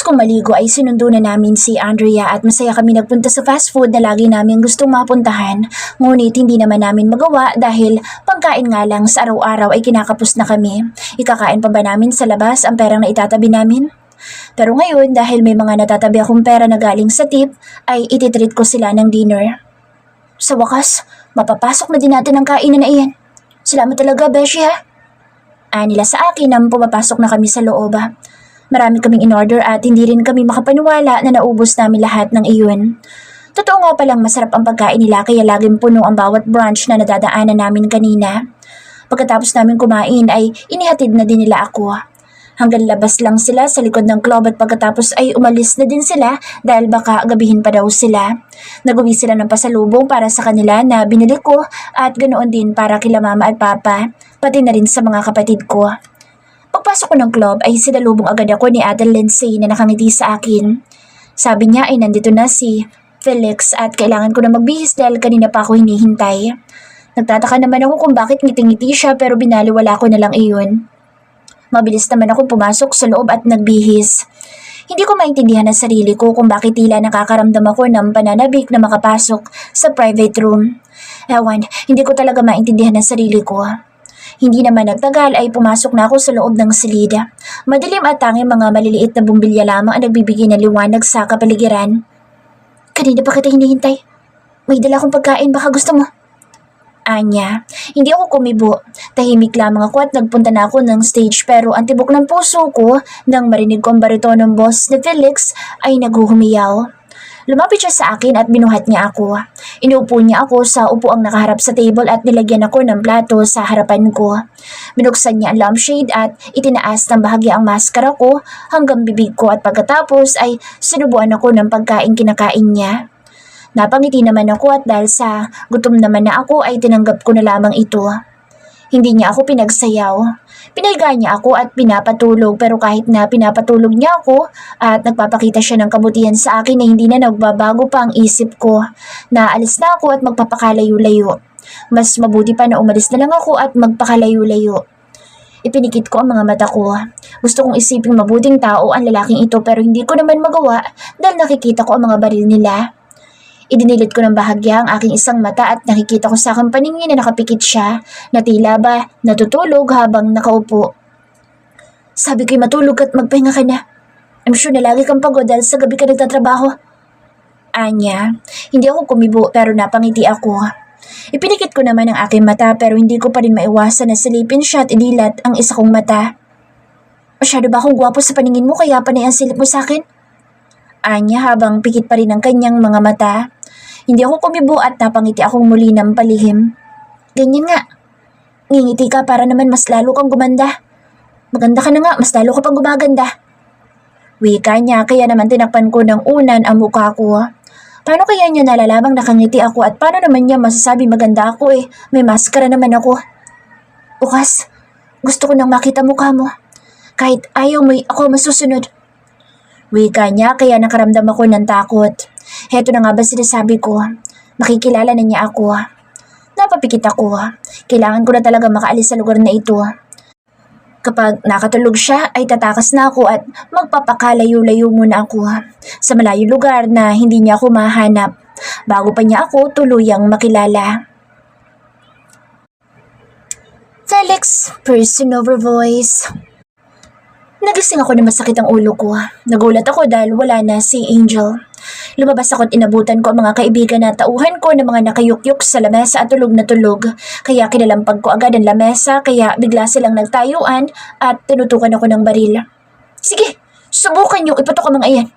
kong maligo ay sinundo na namin si Andrea at masaya kami nagpunta sa fast food na lagi namin gustong mapuntahan. Ngunit hindi naman namin magawa dahil pangkain nga lang sa araw-araw ay kinakapos na kami. Ikakain pa ba namin sa labas ang perang na itatabi namin? Pero ngayon dahil may mga natatabi akong pera na galing sa tip ay ititreat ko sila ng dinner. Sa wakas, mapapasok na din natin ang kainan na iyan. Salamat talaga, Beshi ha. Nila sa akin nang pumapasok na kami sa loob. Marami kaming in-order at hindi rin kami makapaniwala na naubos namin lahat ng iyon. Totoo nga palang masarap ang pagkain nila kaya laging puno ang bawat brunch na nadadaanan namin kanina. Pagkatapos namin kumain ay inihatid na din nila ako. Hanggang labas lang sila sa likod ng club at pagkatapos ay umalis na din sila dahil baka gabihin pa daw sila. Nag-uwi sila ng pasalubong para sa kanila na binili ko at ganoon din para kila mama at papa, pati na rin sa mga kapatid ko. Pagpasok ko ng club ay sinalubong agad ako ni Ate Lindsay na nakangiti sa akin. Sabi niya ay nandito na si Felix at kailangan ko na magbihis dahil kanina pa ako hinihintay. Nagtataka naman ako kung bakit ngiting-ngiti siya pero binaliwala ko na lang iyon. Mabilis naman akong pumasok sa loob at nagbihis. Hindi ko maintindihan ang sarili ko kung bakit tila nakakaramdam ako ng pananabik na makapasok sa private room. Ewan, hindi ko talaga maintindihan ang sarili ko. Hindi naman nagtagal ay pumasok na ako sa loob ng silid. Madilim at tanging mga maliliit na bumbilya lamang ang nagbibigay ng liwanag sa kapaligiran. Kanina pa kita hinihintay. May dala akong pagkain, baka gusto mo. Anya, hindi ako kumibo. Tahimik lamang ako at nagpunta na ako ng stage pero ang tibok ng puso ko nang marinig ko ang baritonong boss ni Felix ay naghuhumiyaw. Lumapit siya sa akin at binuhat niya ako. Inuupo niya ako sa upuang nakaharap sa table at nilagyan ako ng plato sa harapan ko. Binuksan niya ang lampshade at itinaas ng bahagya ang maskara ko hanggang bibig ko at pagkatapos ay sinubuan ako ng pagkain kinakain niya. Napangiti naman ako at dahil sa gutom naman na ako ay tinanggap ko na lamang ito. Hindi niya ako pinagsayaw. Pinahiga niya ako at pinapatulog pero kahit na pinapatulog niya ako at nagpapakita siya ng kabutihan sa akin na hindi na nagbabago pa ang isip ko. Naalis na ako at magpapakalayo-layo. Mas mabuti pa na umalis na lang ako at magpakalayo-layo. Ipinikit ko ang mga mata ko. Gusto kong isiping mabuting tao ang lalaking ito pero hindi ko naman magawa dahil nakikita ko ang mga baril nila. Idinilit ko ng bahagya ang aking isang mata at nakikita ko sa aking paningin na nakapikit siya na tila ba natutulog habang nakaupo. Sabi ko'y matulog at magpahinga ka na. I'm sure na lagi kang pagod dahil sa gabi ka nagtatrabaho. Anya, hindi ako kumibo pero napangiti ako. Ipinikit ko naman ang aking mata pero hindi ko pa rin maiwasan na silipin siya at idilat ang isa kong mata. Masyado ba akong gwapo sa paningin mo kaya panay ang silip mo sa akin? Anya habang pikit pa rin ang kanyang mga mata. Hindi ako kumibo at napangiti akong muli ng palihim. Ganyan nga. Ngingiti ka para naman mas lalo kang gumanda. Maganda ka na nga, mas lalo ka pang gumaganda. Wika niya kaya naman tinakpan ko ng unan ang mukha ko. Paano kaya niya nalalamang nakangiti ako at paano naman niya masasabi maganda ako may maskara naman ako. Bukas, gusto ko nang makita mukha mo. Kahit ayaw mo ako masusunod. Wika niya kaya nakaramdam ako ng takot. Heto na nga ba sinasabi ko? Makikilala na niya ako. Napapikit ako. Kailangan ko na talaga makaalis sa lugar na ito. Kapag nakatulog siya ay tatakas na ako at magpapakalayo-layo muna ako sa malayong lugar na hindi niya ako mahanap bago pa niya ako tuluyang makilala. Felix, person over voice. Nagising ako na masakit ang ulo ko. Nagulat ako dahil wala na si Angel. Lumabas ako at inabutan ko ang mga kaibigan na tauhan ko ng mga nakayukyuk sa lamesa at tulog na tulog. Kaya kinalampag ko agad ang lamesa kaya bigla silang nagtayuan at tinutukan ako ng baril. Sige, subukan niyo ipatok ang mga iyan.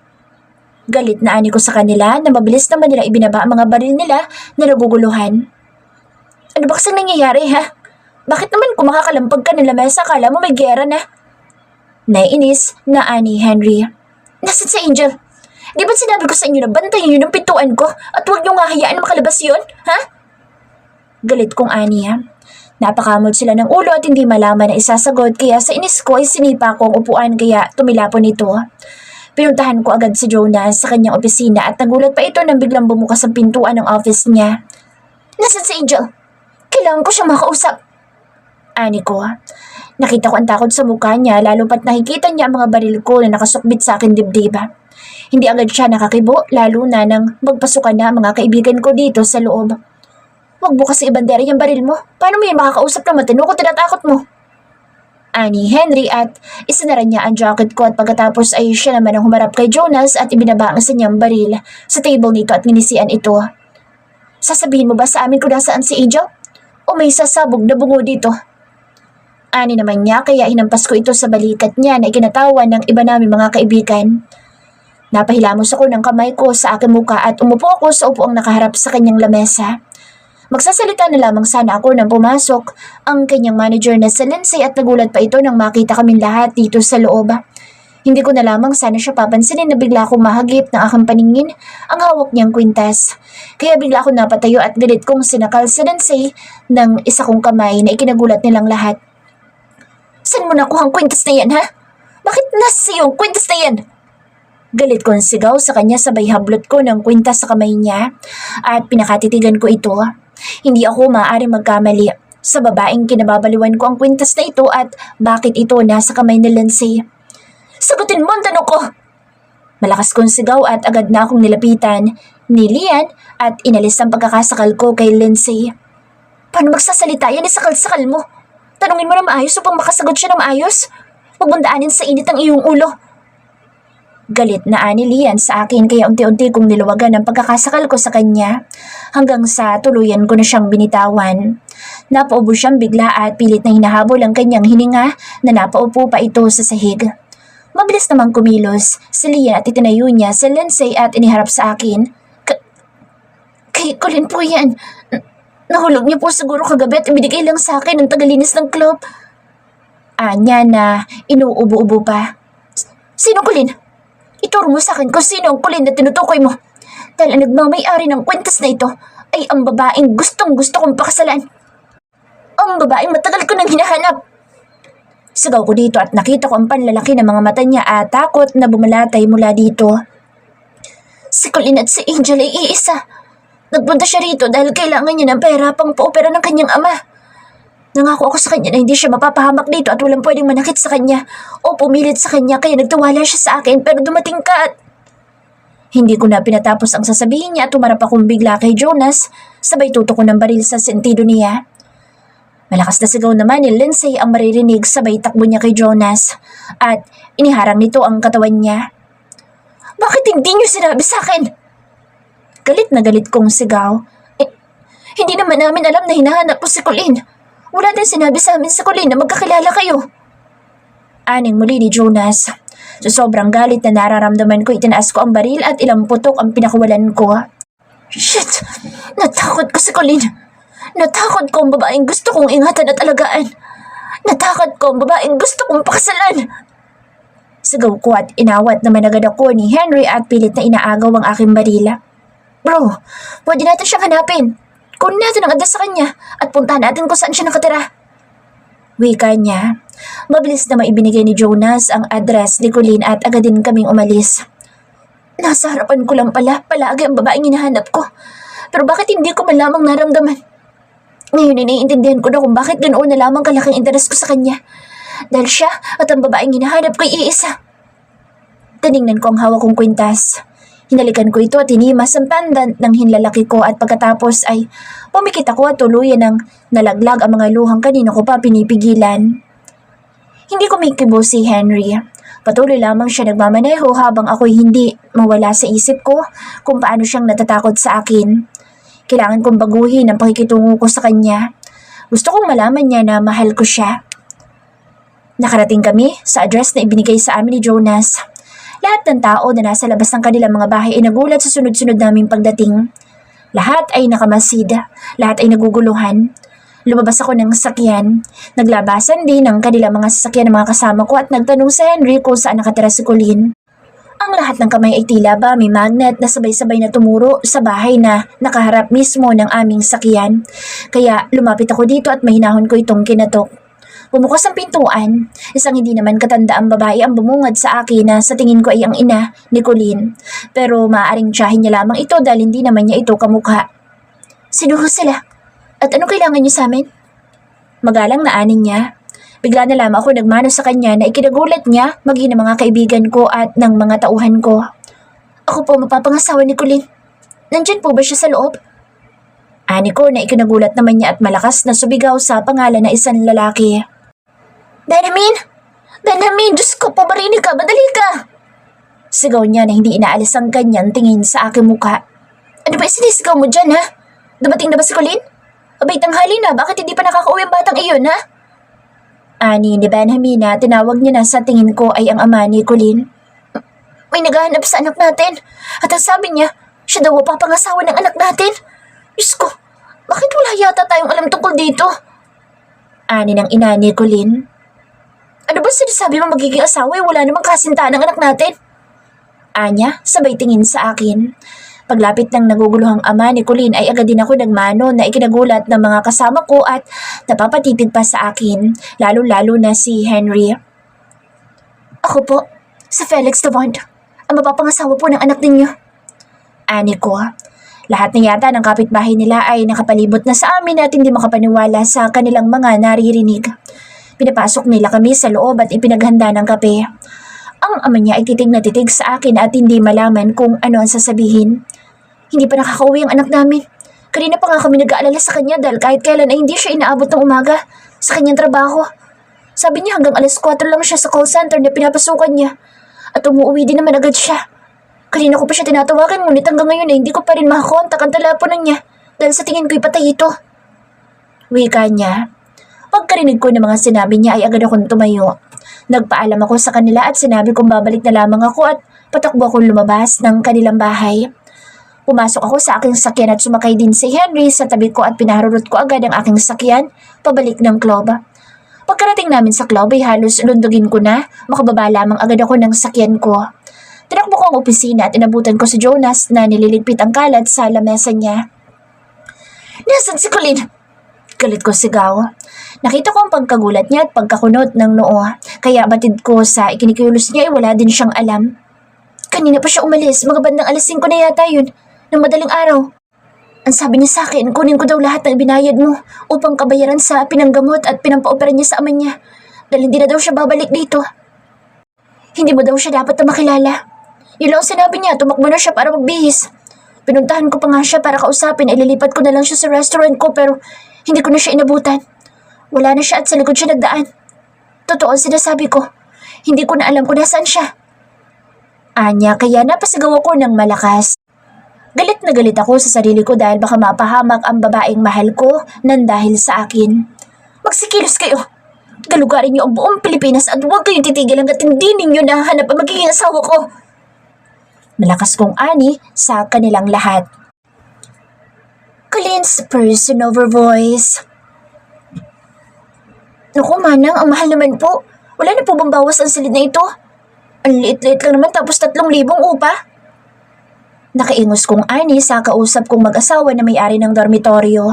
Galit na ani ko sa kanila na mabilis naman nila ibinaba ang mga baril nila na naguguluhan. Ano ba kasang nangyayari ha? Bakit naman kung makakalampag ka ng lamesa akala mo may gera na? Naiinis na ani Henry. Nasaan si Angel? Di ba sinabi ko sa inyo na bantayan yun ang pintuan ko at huwag niyo nga hayaan na makalabas yun, ha? Galit kong ani ha. Napakamod sila ng ulo at hindi malaman na isasagot kaya sa inis ko ay sinipa ko ang upuan kaya tumilapon ito. Pinuntahan ko agad si Jonas sa kanyang opisina at nagulat pa ito nang biglang bumukas ang pintuan ng office niya. Nasaan si Angel? Kailangan ko siyang makausap. Ani ko. Nakita ko ang takot sa mukha niya lalo pat nakikita niya ang mga baril ko na nakasukbit sa akin dibdib. Hindi agad siya nakakibo lalo na nang magpasukan na ang mga kaibigan ko dito sa loob. Huwag mo kasi ibandera yung baril mo. Paano mo yung makakausap na matino kung tinatakot mo? Ani Henry at isinara niya ang jacket ko at pagkatapos ay siya naman ang humarap kay Jonas at ibinaba ang kanyang baril sa table nito at nginisian ito. Sasabihin mo ba sa amin kung nasaan si Angel? O may sasabog na bungo dito? Ani naman niya kaya hinampas ko ito sa balikat niya na ikinatawan ng iba namin mga kaibigan. Napahilamos ako ng kamay ko sa aking muka at umupo ako sa upuang nakaharap sa kanyang lamesa. Magsasalita na lamang sana ako nang pumasok ang kanyang manager na si Lindsay at nagulat pa ito nang makita kaming lahat dito sa loob. Hindi ko na lamang sana siya papansinin na bigla akong mahagip ng aking paningin ang hawak niyang kwintas. Kaya bigla akong napatayo at galit kong sinakal si Lindsay ng isa kong kamay na ikinagulat nilang lahat. Saan mo nakuha ang kwintas na yan, ha? Bakit nasa yung kwintas na yan? Galit kong sigaw sa kanya sabay hablot ko ng kwintas sa kamay niya at pinakatitigan ko ito. Hindi ako maaari magkamali sa babaeng kinababaliwan ko ang kwintas na ito at bakit ito nasa kamay ni Lindsay. Sagutin mo ang tanong ko! Malakas kong sigaw at agad na akong nilapitan ni Lian at inalis ang pagkakasakal ko kay Lindsay. Paano magsasalita yan? Isakal-sakal mo. Tanungin mo na maayos upang makasagot siya na maayos. Huwag mong daanin sa init ang iyong ulo. Galit na ani Lian sa akin kaya unti-unti kong niluwagan ang pagkakasakal ko sa kanya hanggang sa tuluyan ko na siyang binitawan. Napaubo siyang bigla at pilit na hinahabol ang kanyang hininga na napaupo pa ito sa sahig. Mabilis namang kumilos si Lian at itinayo niya si Lindsay at iniharap sa akin. Kay Colin po yan. Nahulog niyo po siguro kagabi at ibinigay lang sa akin ang tagalinis ng club. Anya na inuubo-ubo pa. Sino Colin? Ituro mo sa akin kung sino ang Colin na tinutukoy mo. Dahil ang nagmamayari ng kwintas na ito ay ang babaeng gustong-gusto kong pakasalan. Ang babaeng matagal ko nang hinahanap. Sigaw ko dito at nakita ko ang panlalaki ng mga mata niya at takot na bumalatay mula dito. Si Colin at si Angel ay iisa. Nagpunta siya rito dahil kailangan niya ng pera pang paopera ng kanyang ama. Nangako ako sa kanya na hindi siya mapapahamak dito at walang pwedeng manakit sa kanya o pumilit sa kanya kaya nagtiwala siya sa akin pero dumating ka at... Hindi ko na pinatapos ang sasabihin niya at tumarap akong bigla kay Jonas sabay tutok ko ng baril sa sentido niya. Malakas na sigaw naman ni Lindsay ang maririnig sabay takbo niya kay Jonas at iniharang nito ang katawan niya. Bakit hindi niyo sinabi sa akin? Galit na galit kong sigaw. Hindi naman namin alam na hinahanap po si Colin. Wala din sinabi sa amin si Colin na magkakilala kayo. Aning muli ni Jonas. Sa sobrang galit na nararamdaman ko, itinaas ko ang baril at ilang putok ang pinakawalan ko. Shit! Natakot ko si Colin. Natakot ko ang babaeng gusto kong ingatan at alagaan. Natakot ko ang babaeng gusto kong pakasalan. Sigaw ko at inawat naman agad ako ni Henry at pilit na inaagaw ang aking baril. Bro, pwede natin siyang hanapin. Kunin natin ang address sa kanya at puntahan natin kung saan siya nakatira. Wika niya. Mabilis na maibinigay ni Jonas ang address ni Colin at agad din kaming umalis. Nasa harapan ko lang pala, palagi ang babaeng hinahanap ko. Pero bakit hindi ko man lamang naramdaman? Ngayon iniintindihan ko na kung bakit ganoon na lamang kalaking interes ko sa kanya. Dahil siya at ang babaeng hinahanap ko ay iisa. Tiningnan ko ang hawak kong kwintas. Hinalikan ko ito at hinimas ang pendant ng hinlalaki ko at pagkatapos ay pumikit ako at tuluyan ng nalaglag ang mga luhang kanina ko pa pinipigilan. Hindi kumikibo si Henry. Patuloy lamang siya nagmamaneho habang ako'y hindi mawala sa isip ko kung paano siyang natatakot sa akin. Kailangan kong baguhin ang pakikitungo ko sa kanya. Gusto kong malaman niya na mahal ko siya. Nakarating kami sa address na ibinigay sa amin ni Jonas. Lahat ng tao na nasa labas ng kanilang mga bahay ay nagulat sa sunod-sunod naming pagdating. Lahat ay nakamasid, lahat ay naguguluhan. Lumabas ako ng sasakyan. Naglabasan din ang kanilang mga sasakyan ng mga kasama ko at nagtanong sa Henry kung saan nakatira si Colin. Ang lahat ng kamay ay tila ba may magnet na sabay-sabay na tumuro sa bahay na nakaharap mismo ng aming sakyan. Kaya lumapit ako dito at mahinahon ko itong kinatok. Bumukas ang pintuan. Isang hindi naman katandaang babae ang bumungad sa akin na sa tingin ko ay ang ina ni Colin. Pero maaaring tiyahin niya lamang ito dahil hindi naman niya ito kamukha. Sino sila? At anong kailangan niyo sa amin? Magalang na anin niya. Bigla na lamang ako nagmano sa kanya na ikinagulat niya maging ng mga kaibigan ko at ng mga tauhan ko. Ako po mapapangasawa ni Colleen. Nandyan po ba siya sa loob? Ani ko na ikinagulat naman niya at malakas na subigaw sa pangalan na isang lalaki. Danamin! Danamin! Diyos ko, pabarinig ka! Madali ka! Sigaw niya na hindi inaalis ang kanyang tingin sa aking muka. Ano ba sinisigaw mo dyan, ha? Dumating na ba si Colleen? Abay, tanghali na. Bakit hindi pa nakakauwi ang batang iyon, ha? Ani ni Benjamin na tinawag niya na sa tingin ko ay ang ama ni Colleen. May naghahanap sa anak natin. At ang sabi niya, siya daw papangasawa ng anak natin. Diyos ko, bakit wala yata tayong alam tungkol dito? Ani ng ina ni Colleen. Ano ba sinasabi mo magiging asawa wala namang kasintahan ng anak natin? Anya, sabay tingin sa akin. Paglapit ng naguguluhang ama ni Colleen ay agad din ako nagmano na ikinagulat ng mga kasama ko at napapatitig pa sa akin, lalo-lalo na si Henry. Ako po, si Felix Devant, ang mapapangasawa po ng anak ninyo. Ani ko, lahat na yata ng kapitbahay nila ay nakapalibot na sa amin at hindi makapaniwala sa kanilang mga naririnig. Pinapasok nila kami sa loob at ipinaghanda ng kape. Ang ama niya ay titig na titig sa akin at hindi malaman kung ano ang sasabihin. Hindi pa nakakauwi ang anak namin. Kanina pa nga kami nag-aalala sa kanya dahil kahit kailan ay hindi siya inaabot ng umaga sa kanyang trabaho. Sabi niya hanggang alas 4 lang siya sa call center na pinapasukan niya. At umuwi din naman agad siya. Kanina ko pa siya tinatawagan ngunit hanggang ngayon ay hindi ko pa rin makakontak ang telepono niya dahil sa tingin ko'y patay ito. Wika niya. Pagkarinig ko ng mga sinabi niya ay agad akong tumayo. Nagpaalam ako sa kanila at sinabi kong babalik na lamang ako at patakbo akong lumabas ng kanilang bahay. Pumasok ako sa aking sakyan at sumakay din si Henry sa tabi ko at pinaharurot ko agad ang aking sakyan pabalik ng club. Pagkarating namin sa club ay halos lundugin ko na, makababa lamang agad ako ng sakyan ko. Tinakbo ko ang opisina at inabutan ko si Jonas na nililigpit ang kalat sa lamesa niya. Nasaan si Colleen? Galit ko sigaw. Nakita ko ang pagkagulat niya at pagkakunot ng noo, kaya batid ko sa ikinikilos niya ay wala din siyang alam. Kanina pa siya umalis, mga bandang alas 5 na yata yun, ng madaling araw. Ang sabi niya sa akin, kunin ko daw lahat ng binayad mo upang kabayaran sa pinanggamot at pinampaopera niya sa ama niya dahil hindi na daw siya babalik dito. Hindi mo daw siya dapat na makilala. Yun lang sinabi niya, tumakbo na siya para magbihis. Pinuntahan ko pa nga siya para kausapin, ay lilipat ko na lang siya sa restaurant ko pero hindi ko na siya inabutan. Wala na siya at sa likod siya nagdaan. Totoo ang sinasabi ko. Hindi ko na alam kung nasaan siya. Anya, kaya napasigaw ako ng malakas. Galit na galit ako sa sarili ko dahil baka mapahamak ang babaeng mahal ko nang dahil sa akin. Magsikilos kayo. Galugarin niyo ang buong Pilipinas at huwag kayong titigil hanggat hindi ninyo nahanap ang magiging asawa ko. Malakas kong ani sa kanilang lahat. Colleen's person-over voice. Naku, Manang, ang mahal naman po. Wala na po bang bawas ang silid na ito? Ang liit-liit lang naman tapos 3,000 upa. Nakaingos kong ani sa kausap kong mag-asawa na may-ari ng dormitoryo.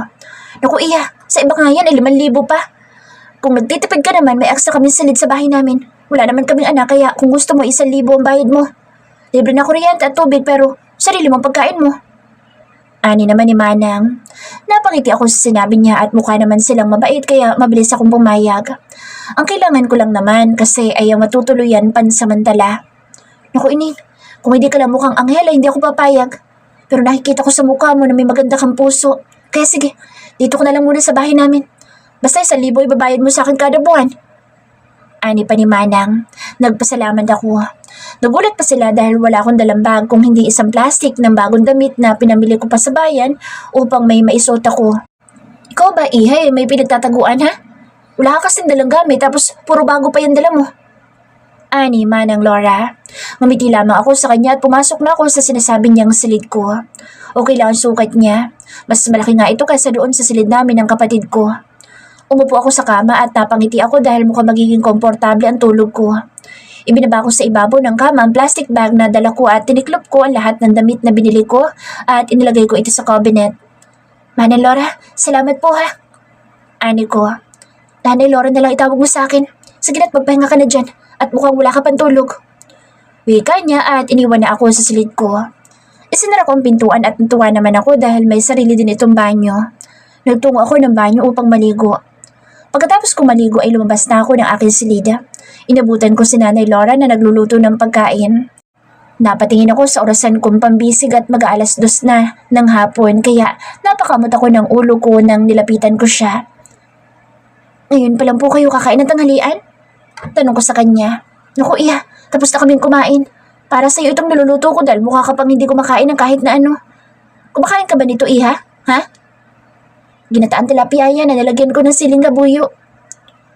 Naku, iya, sa iba nga yan ay 5,000 pa. Kung nagtitipid ka naman, may extra kami silid sa bahay namin. Wala naman kaming anak kaya kung gusto mo 1,000 ang bayad mo. Libre na kuryente at tubig pero sarili mong pagkain mo. Ani naman ni Manang. Napangiti ako sa sinabi niya at mukha naman silang mabait kaya mabilis akong pumayag. Ang kailangan ko lang naman kasi ay ang matutuluyan pansamantala. Naku, Inin, kung hindi ka lang mukhang anghel ay hindi ako papayag. Pero nakikita ko sa mukha mo na may maganda kang puso. Kaya sige, dito ko na lang muna sa bahay namin. Basta 1,000 ibabayad mo sa akin kada buwan. Ani pa ni Manang. Nagpasalamat ako. Nagulat pa sila dahil wala akong dalang bag kung hindi isang plastic ng bagong damit na pinamili ko pa sa bayan upang may maisuot ako. Ikaw ba, Ihay, may pinagtataguan ha? Wala ka kasing dalang gamit tapos puro bago pa yung dala mo. Ani, Manang Laura. Ngumiti lamang ako sa kanya at pumasok na ako sa sinasabi niyang silid ko. Okay lang ang sukat niya. Mas malaki nga ito kaysa doon sa silid namin ng kapatid ko. Umupo ako sa kama at napangiti ako dahil mukhang magiging komportable ang tulog ko. Ibinaba ko sa ibabaw ng kama ang plastic bag na dala ko at tiniklop ko ang lahat ng damit na binili ko at inilagay ko ito sa cabinet. Manang Laura, salamat po ha. Ani ko. Nanay Laura na lang itawag mo sa akin. Sige na't magpahinga ka na dyan at mukhang wala ka pang tulog. Wika niya at iniwan na ako sa silid ko. Isinara ko ang pintuan at natuwa naman ako dahil may sarili din itong banyo. Nagtungo ako ng banyo upang maligo. Pagkatapos kong maligo ay lumabas na ako ng aking silid. Inabutan ko si Nanay Laura na nagluluto ng pagkain. Napatingin ako sa orasan kong pambisig at mag-aalas 2 na ng hapon kaya napakamot ako ng ulo ko nang nilapitan ko siya. Ngayon pa lang po kayo kakain ng tanghalian? Tanong ko sa kanya. Naku Iha, tapos na kaming kumain. Para sa'yo itong niluluto ko dahil mukha ka pang hindi kumakain ng kahit na ano. Kumakain ka ba nito Iha? Ha? Ginataang tilapia yan na nalagyan ko ng siling labuyo.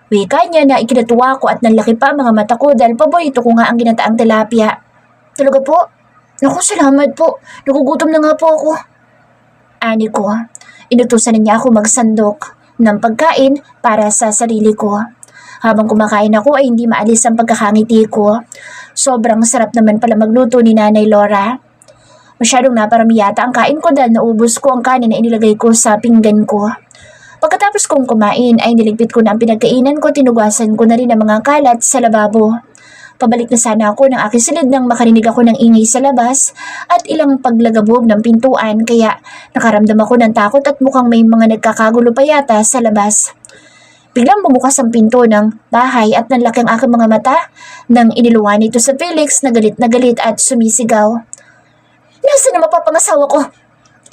Wika niya na ikinatuwa ko at nanlaki pa mga mata ko dahil paborito ko nga ang ginataang tilapia. Talaga po? Naku, salamat po. Nagugutom na nga po ako. Ani ko, inutusan niya ako magsandok ng pagkain para sa sarili ko. Habang kumakain ako ay hindi maalis ang pagkakangiti ko. Sobrang sarap naman pala magluto ni Nanay Laura. Masyadong naparami yata ang kain ko dahil naubos ko ang kanin na inilagay ko sa pinggan ko. Pagkatapos kong kumain ay niligpit ko na ang pinagkainan ko, tinugasan ko na rin ang mga kalat sa lababo. Pabalik na sana ako ng aking silid nang makarinig ako ng ingay sa labas at ilang paglagabog ng pintuan kaya nakaramdam ako ng takot at mukhang may mga nagkakagulo pa yata sa labas. Biglang bumukas ang pinto ng bahay at nanlaki ang aking mga mata nang iniluwan ito sa Felix na galit at sumisigaw. Nasaan ang mapapangasawa ko?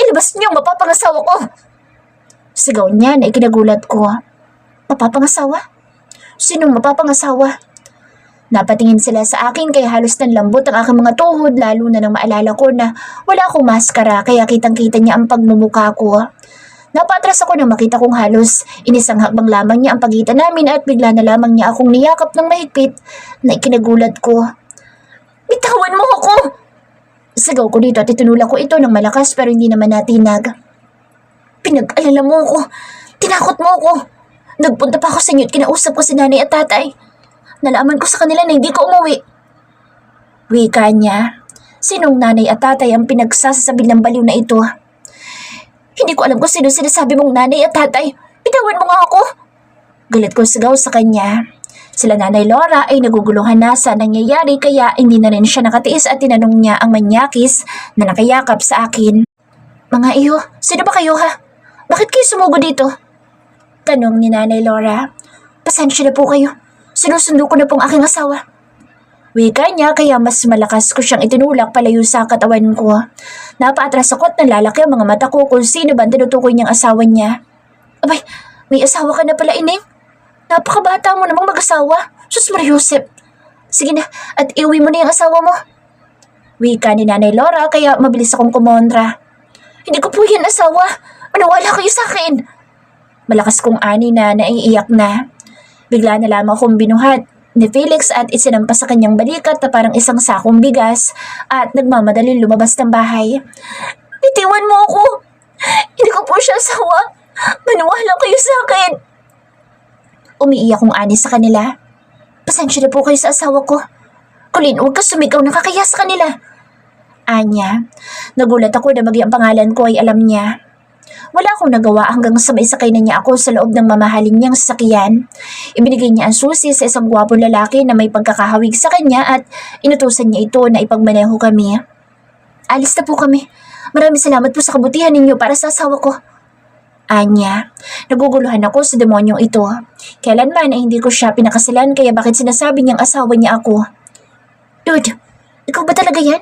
Ilabas niyo ang mapapangasawa ko! Sigaw niya na ikinagulat ko. Mapapangasawa? Sinong mapapangasawa? Napatingin sila sa akin kaya halos nanlambot ang aking mga tuhod lalo na nang maalala ko na wala akong maskara kaya kitang-kita niya ang pagmumukha ko. Napatras ako nang makita kong halos inisang hakbang lamang niya ang pagitan namin at bigla na lamang niya akong niyakap ng mahigpit na ikinagulat ko. Bitawan mo ako! Sigaw ko dito at itinulak ko ito ng malakas pero hindi naman natinag. Pinag-alala mo ako. Tinakot mo ako. Nagpunta pa ako sa inyo at kinausap ko si nanay at tatay. Nalaman ko sa kanila na hindi ko umuwi. Wika niya. Sinong nanay at tatay ang pinagsasabi ng baliw na ito? Hindi ko alam kung sino sinasabi mong nanay at tatay. Bitawan mo nga ako. Galit ko sigaw sa kanya. Sila Nanay Laura ay naguguluhan na sa nangyayari kaya hindi na rin siya nakatiis at tinanong niya ang manyakis na nakayakap sa akin. Mga iyo, sino ba kayo ha? Bakit kayo sumugod dito? Tanong ni Nanay Laura. Pasensya na po kayo. Sinusundo ko na pong aking asawa. Wika niya kaya mas malakas ko siyang itinulak palayo sa katawan ko. Napaatras ako at nalalaki ang mga mata ko kung sino ba ang tinutukoy niyang asawa niya. Abay, may asawa ka na pala, Ining. Napakabata mo namang mag-asawa. Sus Mariusep. Sige na, at iuwi mo na yung asawa mo. Wika ni Nanay Laura kaya mabilis akong kumontra. Hindi ko po yan asawa. Maniwala kayo sa akin. Malakas kong ani na naiiyak na. Bigla na lamang akong binuhat ni Felix at isinampas sa kanyang balikat na parang isang sakong bigas at nagmamadali lumabas ng bahay. Bitiwan mo ako. Hindi ko po siya asawa. Maniwala kayo sa akin. Umiiyak kong ani sa kanila. Pasensya na po kayo sa asawa ko. Colleen, huwag ka sumigaw, nakakaya sa kanila. Anya, nagulat ako na maging ang pangalan ko ay alam niya. Wala akong nagawa hanggang sa maisakay na niya ako sa loob ng mamahalin niyang sasakyan. Ibinigay niya ang susi sa isang gwapong lalaki na may pagkakahawig sa kanya at inutusan niya ito na ipagmaneho kami. Alis na po kami. Maraming salamat po sa kabutihan ninyo para sa asawa ko. Anya, naguguluhan ako sa demonyong ito. Kailanman ay hindi ko siya pinakasalan kaya bakit sinasabi niyang asawa niya ako? Dude, ikaw ba talaga yan?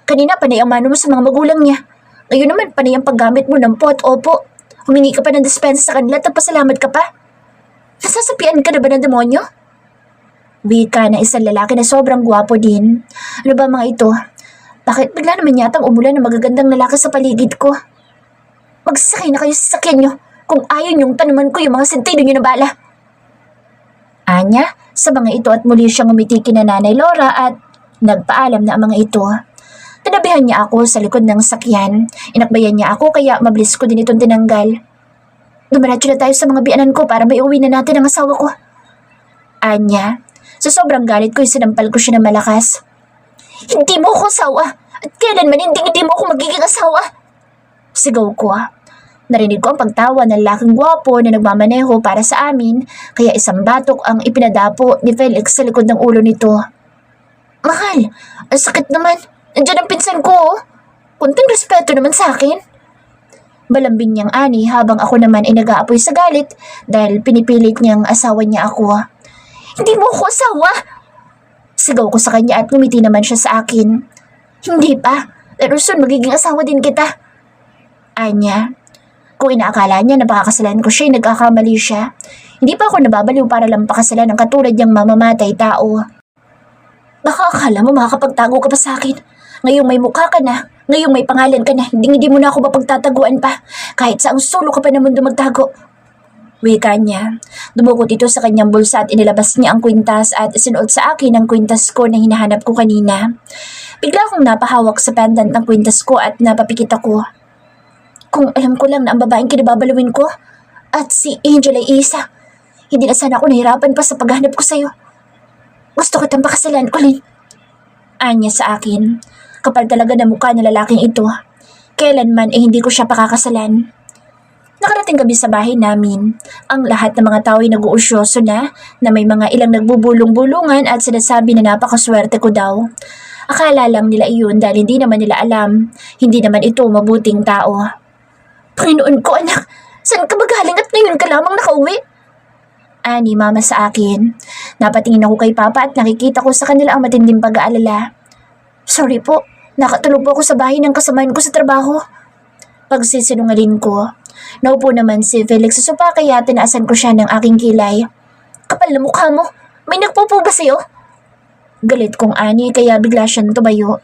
Kanina panay ang mano mo sa mga magulang niya. Ngayon naman panay ang paggamit mo ng pot, opo. Humingi ka pa ng dispensa sa kanila at nagpasalamat ka pa. Nasasapian ka na ba ng demonyo? Wika na isang lalaki na sobrang gwapo din. Ano ba mga ito? Bakit bigla naman yatang umulan ng magagandang lalaki sa paligid ko? Magsasakay na kayo sa sakyan nyo. Kung ayaw nyong tanuman ko yung mga sentido nyo na bala. Anya, sa mga ito at muli siyang umiti kina Nanay Laura at nagpaalam na ang mga ito. Tinabihan niya ako sa likod ng sakyan. Inakbayan niya ako kaya mabilis ko din itong tinanggal. Dumiretso na tayo sa mga biyanan ko para may uwi na natin ang asawa ko. Anya, sa sobrang galit ko sinampal ko siya ng malakas. Hindi mo ako asawa at kailanman hindi mo ako magiging asawa. Sigaw ko. Narinig ko ang pagtawa ng laking gwapo na nagmamaneho para sa amin kaya isang batok ang ipinadapo ni Felix sa likod ng ulo nito. Mahal, ang sakit naman. Nandiyan ang pinsan ko. Kunting respeto naman sa akin. Balambing niyang ani habang ako naman ay nag-aapoy sa galit dahil pinipilit niyang asawa niya ako. Hindi mo ako asawa! Sigaw ko sa kanya at ngumiti naman siya sa akin. Hindi pa, pero soon magiging asawa din kita. Anya, kung inaakala niya na pakakasalan ko siya, nagkakamali siya. Hindi pa ako nababaliw para lang pakasalan ng katulad niyang mamamatay tao. Baka akala mo makakapagtago ka pa sa akin. Ngayong may mukha ka na, ngayong may pangalan ka na, hindi mo na ako mapagtataguan pa. Kahit sa ang sulo ka pa na mundo magtago. Wika niya. Dumukot ito sa kanyang bulsa at inilabas niya ang kwintas at sinuot sa akin ang kwintas ko na hinahanap ko kanina. Bigla akong napahawak sa pendant ng kwintas ko at napapikit ako. Kung alam ko lang na ang babaeng kinababalawin ko at si Angel ay isa, hindi na sana ako nahirapan pa sa paghanap ko sa'yo. Gusto ko itang pakasalan, Colleen. Anya sa akin. Kapal talaga na mukha ng lalaking ito. Kailanman hindi ko siya pakakasalan. Nakarating kami sa bahay namin. Ang lahat ng mga tao ay nag-uusyoso na may mga ilang nagbubulong-bulungan at sinasabi na napakaswerte ko daw. Akala lang nila iyon dahil hindi naman nila alam. Hindi naman ito mabuting tao. Panginoon ko anak, saan ka ba galing at ngayon ka lamang nakauwi? Ani mama sa akin. Napatingin ako kay Papa at nakikita ko sa kanila ang matinding pag-aalala. Sorry po, nakatulog po ako sa bahay ng kasamaan ko sa trabaho. Pagsisinungaling ko. Naupo naman si Felix sa sopa kaya tinaasan ko siya ng aking kilay. Kapal na mukha mo, may nagpupo ba sa'yo? Galit kong ani kaya bigla siyang tumayo.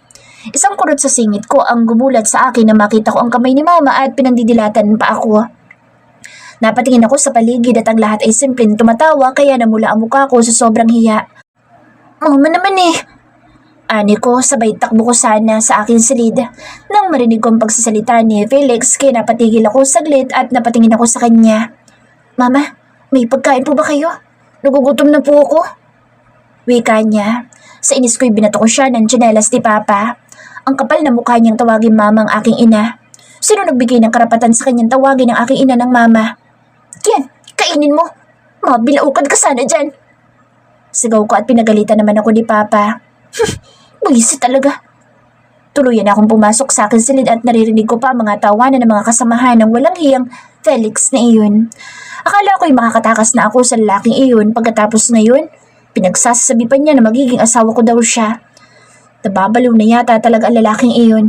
Isang kurot sa singit ko ang gumulat sa akin na makita ko ang kamay ni mama at pinandidilatan pa ako. Napatingin ako sa paligid at ang lahat ay simpleng tumatawa kaya namula ang mukha ko sa sobrang hiya. Mama naman Ani ko, sabay takbo ko sana sa aking silid. Nang marinig ko ang pagsasalita ni Felix, kaya napatigil ako saglit at napatingin ako sa kanya. Mama, may pagkain po ba kayo? Nagugutom na po ako. Wika niya. Sa inis ko'y binato ko siya ng tsinelas ni Papa. Ang kapal na mukha niyang tawagin mama ang aking ina. Sino nagbigay ng karapatan sa kanyang tawagin ang aking ina ng mama? Yan, kainin mo. Mabilaukad ka sana dyan. Sigaw ko at pinagalitan naman ako ni Papa. Buwisi talaga. Tuluyan akong pumasok sa akin silid at naririnig ko pa mga tawanan ng mga kasamahan ng walang hiyang Felix na iyon. Akala ko'y makakatakas na ako sa lalaking iyon pagkatapos ngayon, pinagsasabi pa niya na magiging asawa ko daw siya. Nababaliw na yata talaga ang lalaking iyon.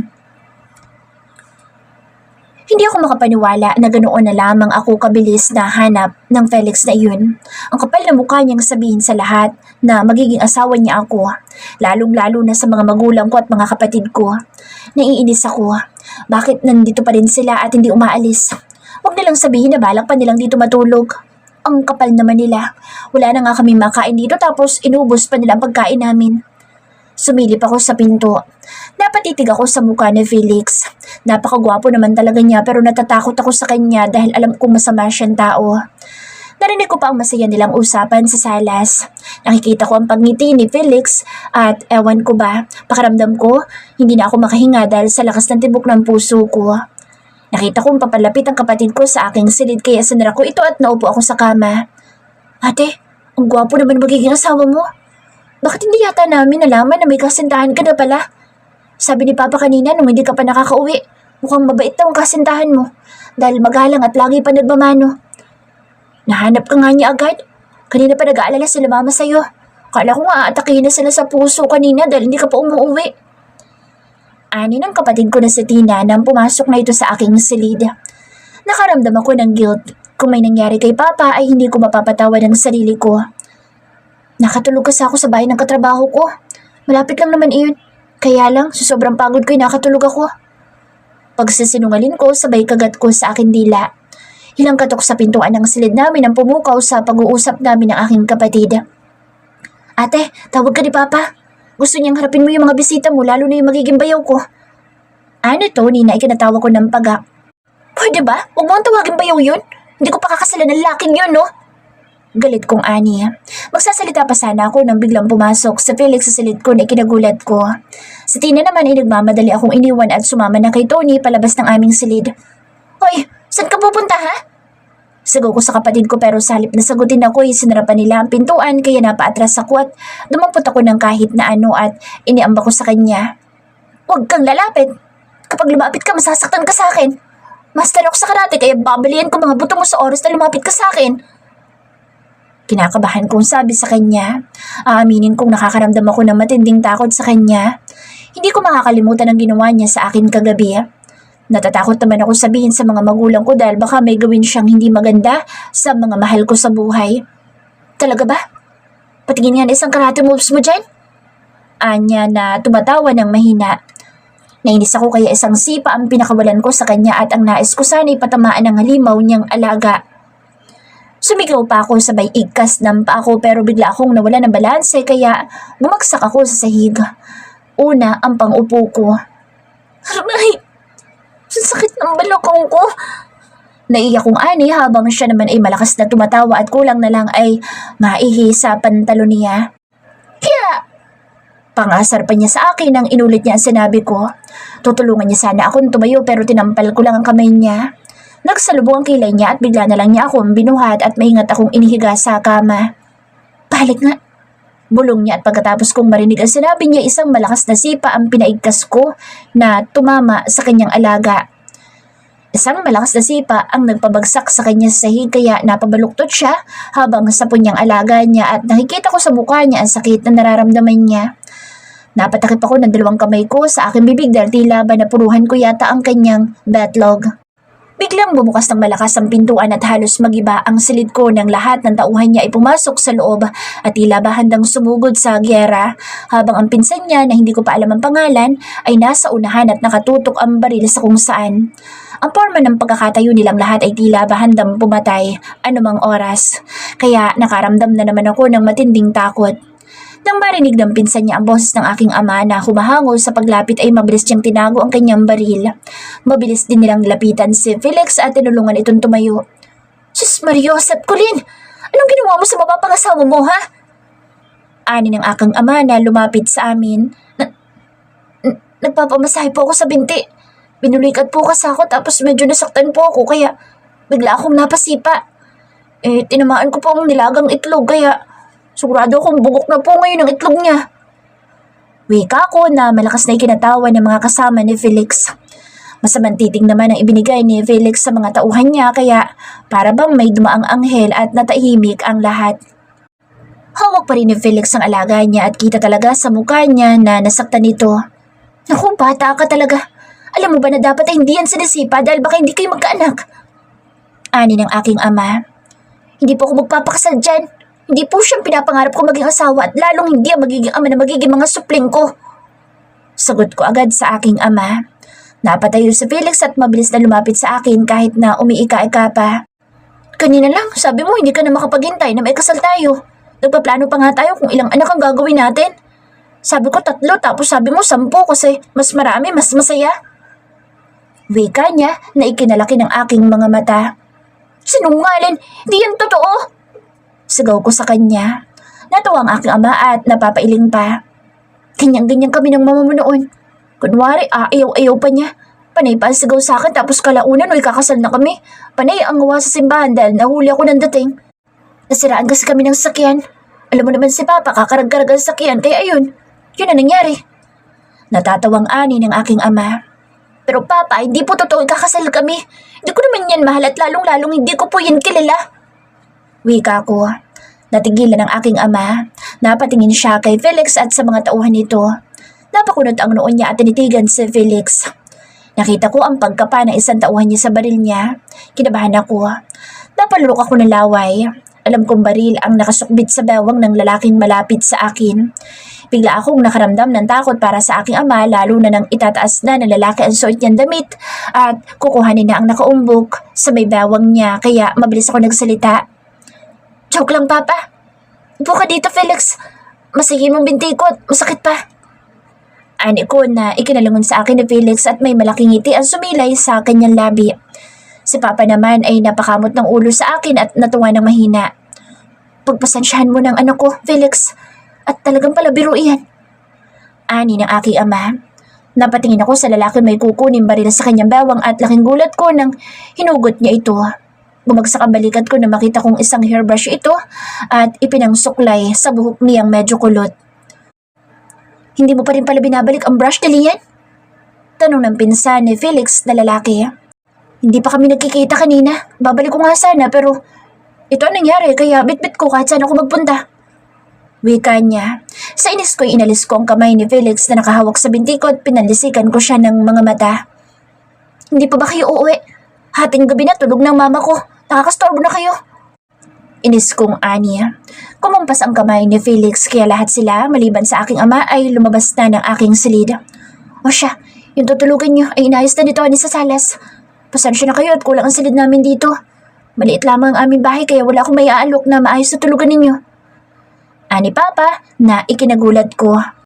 Hindi ako makapaniwala na ganoon na lamang ako kabilis na hanap ng Felix na iyon. Ang kapal na mukha niyang sabihin sa lahat na magiging asawa niya ako, lalong-lalo na sa mga magulang ko at mga kapatid ko. Naiinis ako. Bakit nandito pa rin sila at hindi umaalis? Huwag nilang sabihin na balak pa nilang dito matulog. Ang kapal naman nila. Wala na nga kami makain dito tapos inubos pa nila ang pagkain namin. Sumilip ako sa pinto. Napatitig ako sa mukha ni Felix. Napakagwapo naman talaga niya pero natatakot ako sa kanya dahil alam kong masama siyang tao. Narinig ko pa ang masaya nilang usapan sa salas. Nakikita ko ang pagngiti ni Felix at ewan ko ba, pakiramdam ko, hindi na ako makahinga dahil sa lakas ng tibok ng puso ko. Nakita kong papalapit ang kapatid ko sa aking silid kaya sinara ko ito at naupo ako sa kama. Ate, ang gwapo naman magiging asawa mo. Bakit hindi yata namin nalaman na may kasintahan ka na pala? Sabi ni Papa kanina nung hindi ka pa nakakauwi, mukhang mabait daw ang kasintahan mo dahil magalang at lagi pa nagmamano. Nahanap ka nga niya agad. Kanina pa nag-aalala sila mama sa'yo. Kala ko nga aatakihin na sila sa puso kanina dahil hindi ka pa umuwi. Ani ng kapatid ko na si Tina nang pumasok na ito sa aking silid. Nakaramdam ako ng guilt. Kung may nangyari kay Papa ay hindi ko mapapatawad ang sarili ko. Nakatulog kasi ako sa bahay ng katrabaho ko. Malapit lang naman iyon. Kaya lang, sa sobrang pagod ko'y nakatulog ako. Pagsisinungalin ko, sabay kagat ko sa aking dila. Hilang katok sa pintuan ng silid namin ang pumukaw sa pag-uusap namin ng aking kapatid. Ate, tawag ka ni Papa. Gusto niyang harapin mo yung mga bisita mo, lalo na yung magiging bayaw ko. Ano to, Nina, ikinatawa ko ng paga. Pwede ba? Huwag mo ang tawagin bayaw yun. Hindi ko pakakasalan ng laking yun, no? Galit kong ani. Magsasalita pa sana ako nang biglang pumasok sa Felix sa silid ko na ikinagulat ko. Si Tina naman ay nagmamadali akong iniwan at sumama na kay Tony palabas ng aming silid. Hoy, saan ka pupunta ha? Sigaw ko sa kapatid ko pero sa halip na sagutin ako ay sinarapan nila ang pintuan kaya napaatras ako at dumampot ako ng kahit na ano at iniamba ko sa kanya. Huwag kang lalapit. Kapag lumapit ka masasaktan ka sa akin. Master ako sa karate kaya babalian ko mga buto mo sa oras na lumapit ka sa akin. Kinakabahan kong sabi sa kanya. Aaminin kong nakakaramdam ako ng matinding takot sa kanya. Hindi ko makakalimutan ang ginawa niya sa akin kagabi. Natatakot naman ako sabihin sa mga magulang ko dahil baka may gawin siyang hindi maganda sa mga mahal ko sa buhay. Talaga ba? Patingin nga na isang karate moves mo dyan? Anya na tumatawa ng mahina. Nainis ako kaya isang sipa ang pinakawalan ko sa kanya at ang nais ko sana'y patamaan ng halimaw niyang alaga. Sumigaw pa ako sabay igkas ng paa ko pero bigla akong nawala ng balanse kaya bumagsak ako sa sahig. Una ang pang-upo ko. Aray! Sakit ng balakang ko! Naiyak kong ani habang siya naman ay malakas na tumatawa at kulang na lang ay maihi sa pantalon niya. Kaya! Pangasar pa niya sa akin nang inulit niya ang sinabi ko. Tutulungan niya sana akong tumayo pero tinampal ko lang ang kamay niya. Nagsalubong ang kilay niya at bigla na lang niya akong binuhat at maingat akong inihiga sa kama. Balik nga. Bulong niya at pagkatapos kong marinig ang sinabi niya isang malakas na sipa ang pinaigkas ko na tumama sa kanyang alaga. Isang malakas na sipa ang nagpabagsak sa kanya sa sahig kaya napabaluktot siya habang sapon niyang alaga niya at nakikita ko sa mukha niya ang sakit na nararamdaman niya. Napatakip ako ng dalawang kamay ko sa aking bibig dahil tila ba napuruhan ko yata ang kanyang betlog. Biglang bumukas ng malakas ang pintuan at halos magiba ang silid ko nang lahat ng tauhan niya ay pumasok sa loob at tila ba handang sumugod sa gyera habang ang pinsan niya na hindi ko pa alam ang pangalan ay nasa unahan at nakatutok ang baril sa kung saan. Ang forma ng pagkakatayo nilang lahat ay tila ba handang pumatay anumang oras kaya nakaramdam na naman ako ng matinding takot. Nang marinig ng pinsan niya ang boses ng aking ama na humahangol sa paglapit ay mabilis niyang tinago ang kanyang baril. Mabilis din nilang lapitan si Felix at tinulungan itong tumayo. Sus Mario, Sat Colin! Anong ginawa mo sa mapapangasawa mo, ha? Ani ng aking ama na lumapit sa amin. Nagpapamasahe po ako sa binti. Binulikat po kasi ako tapos medyo nasaktan po ako kaya bigla akong napasipa. Tinamaan ko po ang nilagang itlog kaya sigurado akong bugok na po ngayon ang itlog niya. Wika ko na malakas na ikinatawa ng mga kasama ni Felix. Masamang titing naman ang ibinigay ni Felix sa mga tauhan niya kaya para bang may dumaang anghel at natahimik ang lahat. Hawak pa rin ni Felix ang alaga niya at kita talaga sa mukha niya na nasaktan ito. Naku, bata ka talaga. Alam mo ba na dapat ay hindi yan sinisipa dahil baka hindi kayo magkaanak? Ani ng aking ama. Hindi po ako magpapakasal dyan. Hindi po siyang pinapangarap ko maging asawa at lalong hindi ang magiging ama na magiging mga supling ko. Sagot ko agad sa aking ama. Napatayo si Felix at mabilis na lumapit sa akin kahit na umiika-ika pa. Kanina lang, sabi mo hindi ka na makapaghintay na may kasal tayo. Nagpaplano pa nga tayo kung ilang anak ang gagawin natin. Sabi ko 3 tapos sabi mo 10 kasi mas marami, mas masaya. Wika niya na ikinalaki ng aking mga mata. Sinungaling, di yan totoo. Sigaw ko sa kanya. Natawa ang aking ama at napapailing pa. Ganyan-ganyan kami ng mama mo noon. Kunwari, ayaw-ayaw pa niya. Panay pa ang sigaw sa akin tapos kalaunan o ikakasal na kami. Panay ang gawa sa simbahan dahil nahuli ako ng dating. Nasiraan kasi kami ng sakyan. Alam mo naman si Papa, kakarag-karag ang sakyan kaya ayun. Yun ang nangyari. Natatawang ani ng aking ama. Pero Papa, hindi po totoo ikakasal kami. Hindi ko naman yan mahal at lalong-lalong hindi ko po yan kilala. Wika ko. Natigilan ng aking ama. Napatingin siya kay Felix at sa mga tauhan nito. Napakunot ang noon niya at tinitigan si Felix. Nakita ko ang pagkapa ng isang tauhan niya sa baril niya. Kinabahan ako. Napalurok ako ng laway. Alam kong baril ang nakasukbit sa bewang ng lalaking malapit sa akin. Bigla akong nakaramdam ng takot para sa aking ama lalo na nang itataas na ng lalaki ang suot niyang damit at kukuhanin na ang nakaumbok sa may bewang niya kaya mabilis ako nagsalita. Joke lang, Papa. Upo ka dito, Felix. Masigi mong binti ko at masakit pa. Ani ko na ikinalingon sa akin ni Felix at may malaking ngiti ang sumilay sa kanyang labi. Si Papa naman ay napakamot ng ulo sa akin at natuwa ng mahina. Pagpasensyahan mo ng anak ko, Felix. At talagang pala biro iyan. Ani ng aking ama. Napatingin ako sa lalaki may kukunin baril sa kanyang bawang at laking gulat ko nang hinugot niya ito. Bumagsak ang balikat ko na makita kong isang hairbrush ito at ipinangsuklay sa buhok niyang medyo kulot. Hindi mo pa rin pala binabalik ang brush, Dalian? Tanong ng pinsan ni Felix na lalaki. Hindi pa kami nagkikita kanina. Babalik ko nga sana pero ito ang nangyari kaya bitbit ko kahit saan ako magpunta. Wika niya. Sa inis ko'y inalis ko ang kamay ni Felix na nakahawak sa binti ko at pinalisikan ko siya ng mga mata. Hindi pa ba kayo uuwi? Hating gabi na tulog ng mama ko. Nakakastorbo na kayo. Inis kong ani. Kumampas ang kamay ni Felix kaya lahat sila maliban sa aking ama ay lumabas na ng aking silid. O siya, yung tutulugan niyo ay inayos na nito ni sa salas. Pasensya na kayo at kulang ang silid namin dito. Maliit lamang ang aming bahay kaya wala akong may aalok na maayos na tulugan ninyo. Ani Papa na ikinagulat ko.